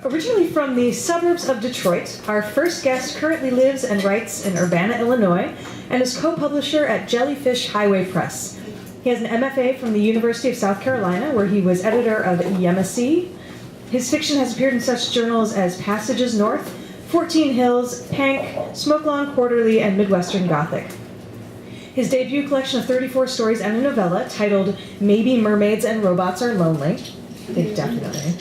Originally from the suburbs of Detroit, our first guest currently lives and writes in Urbana, Illinois, and is co-publisher at Jellyfish Highway Press. He has an MFA from the University of South Carolina, where he was editor of Yemassee. His fiction has appeared in such journals as Passages North, 14 Hills, Pank, Smokelong Quarterly, and Midwestern Gothic. His debut collection of 34 stories and a novella, titled Maybe Mermaids and Robots Are Lonely, I think definitely,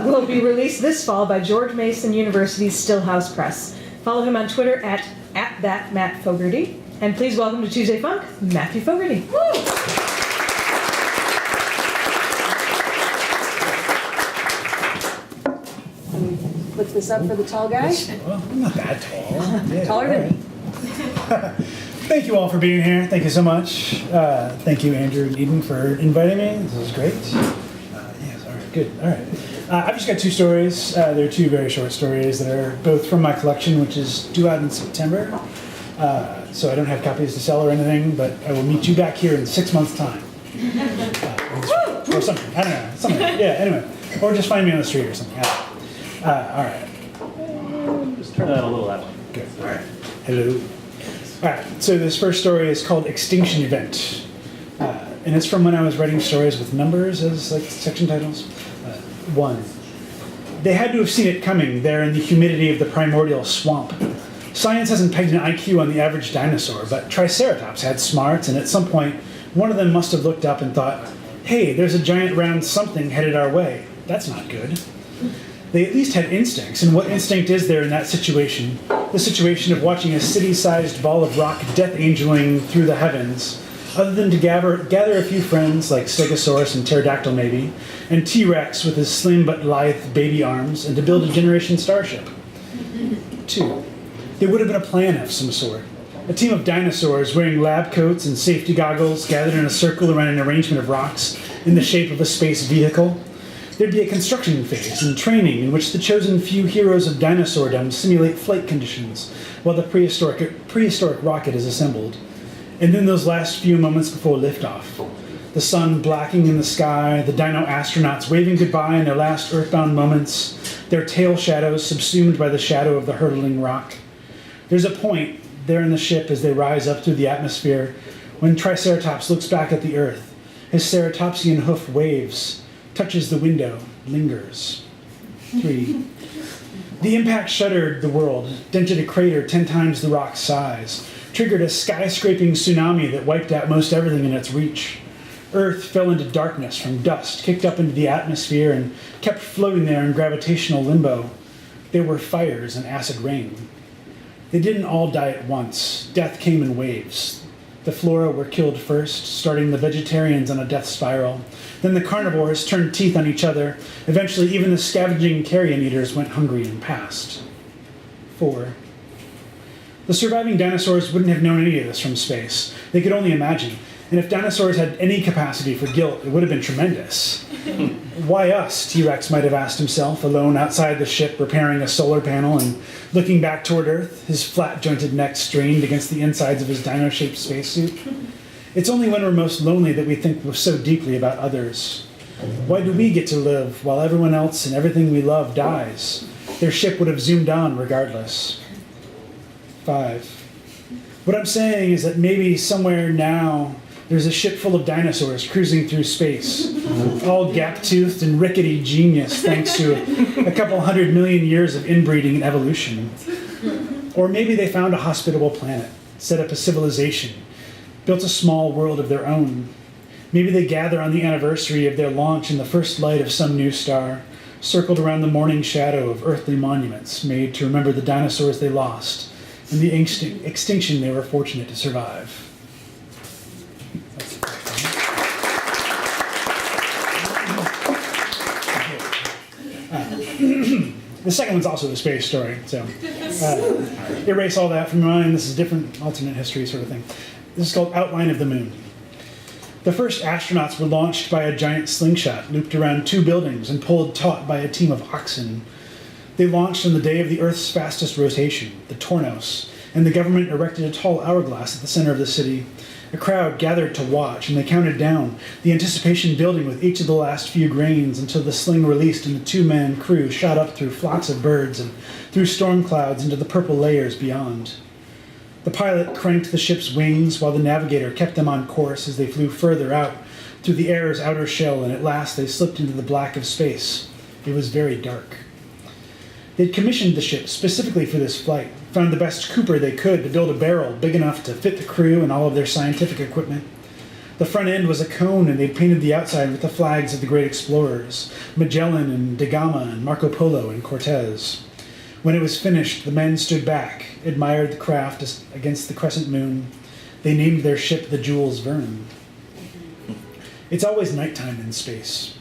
will be released this fall by George Mason University's Stillhouse Press. Follow him on Twitter at @thatmattfogarty. And please welcome to Tuesday Funk, Matthew Fogarty. Woo! Lift this up for the tall guy. Well, I'm not that tall. Yeah, Taller than me. Thank you all for being here. Thank you so much. Thank you, Andrew and Eden, for inviting me. This is great. Yes, all right, good. All right. I've just got two stories. They're two very short stories that are both from my collection, which is due out in September. So I don't have copies to sell or anything, but I will meet you back here in 6 months' time. Or something. I don't know. Something. Yeah, anyway. Or just find me on the street or something. All right. Just turn that a little that way. Good. All right. Hello. All right. So this first story is called Extinction Event. And it's from when I was writing stories with numbers as like section titles. 1. They had to have seen it coming there in the humidity of the primordial swamp. Science hasn't pegged an IQ on the average dinosaur, but Triceratops had smarts, and at some point, one of them must have looked up and thought, hey, there's a giant round something headed our way. That's not good. They at least had instincts, and what instinct is there in that situation? The situation of watching a city-sized ball of rock death angeling through the heavens, other than to gather a few friends like Stegosaurus and Pterodactyl maybe, and T-Rex with his slim but lithe baby arms, and to build a generation starship. 2. There would have been a plan of some sort. A team of dinosaurs wearing lab coats and safety goggles gathered in a circle around an arrangement of rocks in the shape of a space vehicle. There'd be a construction phase and training in which the chosen few heroes of dinosaurdom simulate flight conditions while the prehistoric rocket is assembled. And then those last few moments before liftoff. The sun blacking in the sky, the dino astronauts waving goodbye in their last earthbound moments, their tail shadows subsumed by the shadow of the hurtling rock. There's a point there in the ship as they rise up through the atmosphere when Triceratops looks back at the Earth. His ceratopsian hoof waves, touches the window, lingers. 3. The impact shuddered the world, dented a crater 10 times the rock's size, triggered a sky-scraping tsunami that wiped out most everything in its reach. Earth fell into darkness from dust, kicked up into the atmosphere, and kept floating there in gravitational limbo. There were fires and acid rain. They didn't all die at once. Death came in waves. The flora were killed first, starting the vegetarians on a death spiral. Then the carnivores turned teeth on each other. Eventually, even the scavenging carrion eaters went hungry and passed. 4. The surviving dinosaurs wouldn't have known any of this from space. They could only imagine. And if dinosaurs had any capacity for guilt, it would have been tremendous. Why us, T-Rex might have asked himself, alone outside the ship repairing a solar panel and looking back toward Earth, his flat-jointed neck strained against the insides of his dino-shaped spacesuit. It's only when we're most lonely that we think so deeply about others. Why do we get to live while everyone else and everything we love dies? Their ship would have zoomed on regardless. 5. What I'm saying is that maybe somewhere now there's a ship full of dinosaurs cruising through space, all gap-toothed and rickety genius thanks to a couple 100 million years of inbreeding and evolution. Or maybe they found a hospitable planet, set up a civilization, built a small world of their own. Maybe they gather on the anniversary of their launch in the first light of some new star, circled around the morning shadow of earthly monuments made to remember the dinosaurs they lost and the extinction they were fortunate to survive. The second one's also a space story, so erase all that from your mind. This is a different alternate history sort of thing. This is called Outline of the Moon. The first astronauts were launched by a giant slingshot looped around 2 buildings and pulled taut by a team of oxen. They launched on the day of the Earth's fastest rotation, the Tornos, and the government erected a tall hourglass at the center of the city, A crowd gathered to watch, and they counted down, the anticipation building with each of the last few grains until the sling released and the two-man crew shot up through flocks of birds and through storm clouds into the purple layers beyond. The pilot cranked the ship's wings while the navigator kept them on course as they flew further out through the air's outer shell, and at last they slipped into the black of space. It was very dark. They'd commissioned the ship specifically for this flight, found the best cooper they could to build a barrel big enough to fit the crew and all of their scientific equipment. The front end was a cone, and they'd painted the outside with the flags of the great explorers, Magellan and Da Gama and Marco Polo and Cortez. When it was finished, the men stood back, admired the craft against the crescent moon. They named their ship the Jules Verne. It's always nighttime in space.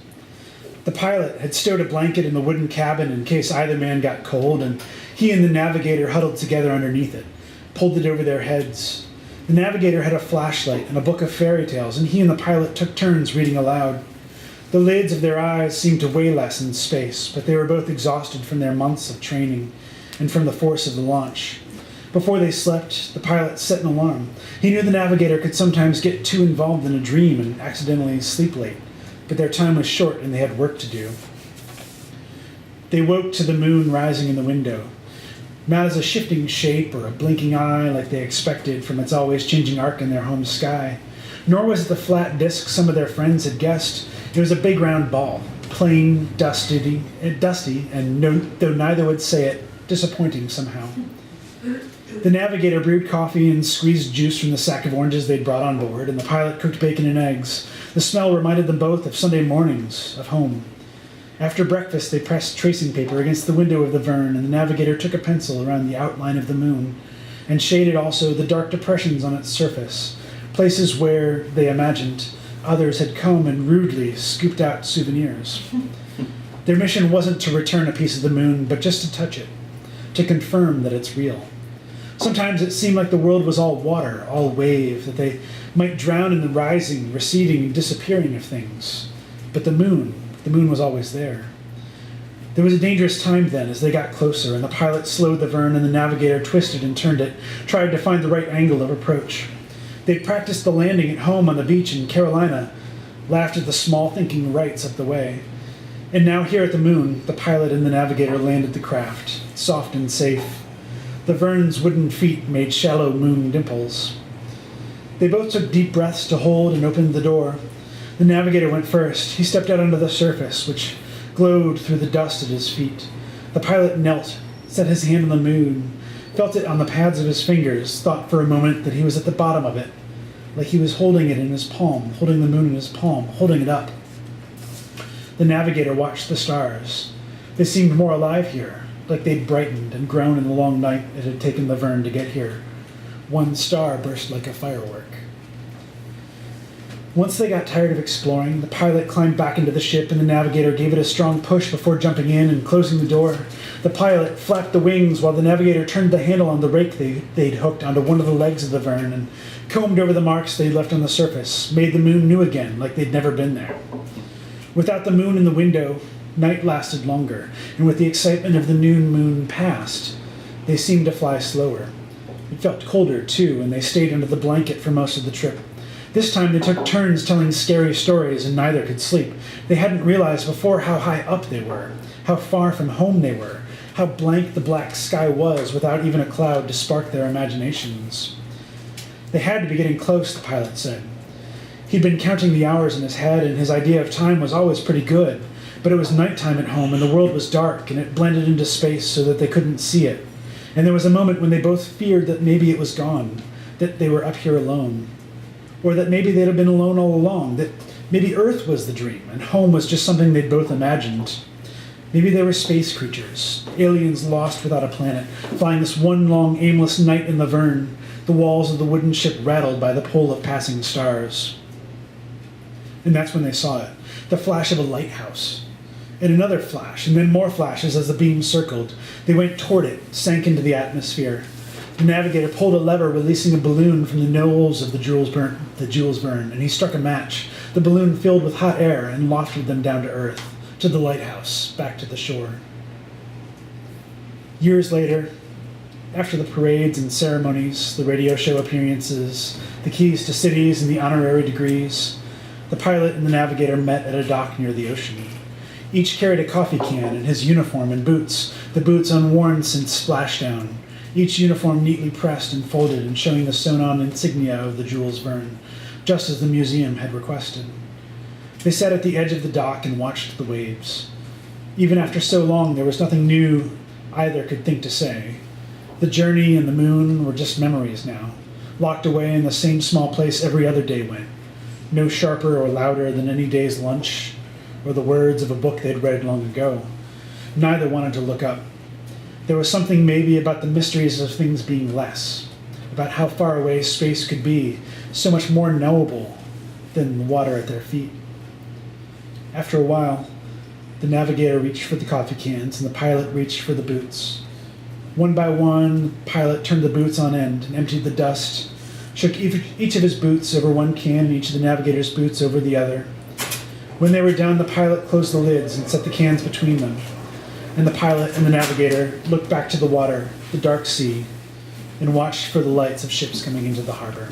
The pilot had stowed a blanket in the wooden cabin in case either man got cold, and he and the navigator huddled together underneath it, pulled it over their heads. The navigator had a flashlight and a book of fairy tales, and he and the pilot took turns reading aloud. The lids of their eyes seemed to weigh less in space, but they were both exhausted from their months of training and from the force of the launch. Before they slept, the pilot set an alarm. He knew the navigator could sometimes get too involved in a dream and accidentally sleep late, but their time was short and they had work to do. They woke to the moon rising in the window, not as a shifting shape or a blinking eye like they expected from its always changing arc in their home sky, nor was it the flat disk some of their friends had guessed. It was a big round ball, plain, dusty, and though neither would say it, disappointing somehow. The navigator brewed coffee and squeezed juice from the sack of oranges they'd brought on board, and the pilot cooked bacon and eggs. The smell reminded them both of Sunday mornings, of home. After breakfast, they pressed tracing paper against the window of the Verne, and the navigator took a pencil around the outline of the moon, and shaded also the dark depressions on its surface, places where, they imagined, others had come and rudely scooped out souvenirs. Their mission wasn't to return a piece of the moon, but just to touch it, to confirm that it's real. Sometimes it seemed like the world was all water, all wave, that they might drown in the rising, receding, and disappearing of things. But the moon was always there. There was a dangerous time then as they got closer, and the pilot slowed the Verne and the navigator twisted and turned it, tried to find the right angle of approach. They'd practiced the landing at home on the beach in Carolina, laughed at the small thinking rights up the way. And now here at the moon, the pilot and the navigator landed the craft, soft and safe. The Verne's wooden feet made shallow moon dimples. They both took deep breaths to hold and opened the door. The navigator went first. He stepped out onto the surface, which glowed through the dust at his feet. The pilot knelt, set his hand on the moon, felt it on the pads of his fingers, thought for a moment that he was at the bottom of it, like he was holding it in his palm, holding the moon in his palm, holding it up. The navigator watched the stars. They seemed more alive here, like they'd brightened and grown in the long night it had taken the Verne to get here. One star burst like a firework. Once they got tired of exploring, the pilot climbed back into the ship and the navigator gave it a strong push before jumping in and closing the door. The pilot flapped the wings while the navigator turned the handle on the rake they'd hooked onto one of the legs of the Verne and combed over the marks they'd left on the surface, made the moon new again like they'd never been there. Without the moon in the window, night lasted longer, and with the excitement of the noon moon past, they seemed to fly slower. It felt colder, too, and they stayed under the blanket for most of the trip. This time they took turns telling scary stories, and neither could sleep. They hadn't realized before how high up they were, how far from home they were, how blank the black sky was without even a cloud to spark their imaginations. They had to be getting close, the pilot said. He'd been counting the hours in his head, and his idea of time was always pretty good, but it was nighttime at home, and the world was dark, and it blended into space so that they couldn't see it. And there was a moment when they both feared that maybe it was gone, that they were up here alone. Or that maybe they'd have been alone all along, that maybe Earth was the dream, and home was just something they'd both imagined. Maybe they were space creatures, aliens lost without a planet, flying this one long aimless night in the Verne, the walls of the wooden ship rattled by the pull of passing stars. And that's when they saw it, the flash of a lighthouse. And another flash, and then more flashes as the beam circled. They went toward it, sank into the atmosphere. The navigator pulled a lever, releasing a balloon from the nose of the Jules Verne, and he struck a match. The balloon filled with hot air and lofted them down to Earth, to the lighthouse, back to the shore. Years later, After the parades and ceremonies, the radio show appearances, the keys to cities and the honorary degrees, the pilot and the navigator met at a dock near the ocean. Each carried a coffee can and his uniform and boots, the boots unworn since splashdown, each uniform neatly pressed and folded and showing the sewn-on insignia of the Jules Verne, just as the museum had requested. They sat at the edge of the dock and watched the waves. Even after so long, there was nothing new either could think to say. The journey and the moon were just memories now, locked away in the same small place every other day went, no sharper or louder than any day's lunch or the words of a book they'd read long ago. Neither wanted to look up. There was something maybe about the mysteries of things being less, about how far away space could be, so much more knowable than the water at their feet. After a while, the navigator reached for the coffee cans and the pilot reached for the boots. One by one, the pilot turned the boots on end and emptied the dust, shook each of his boots over one can and each of the navigator's boots over the other. When they were done, the pilot closed the lids and set the cans between them, and the pilot and the navigator looked back to the water, the dark sea, and watched for the lights of ships coming into the harbor.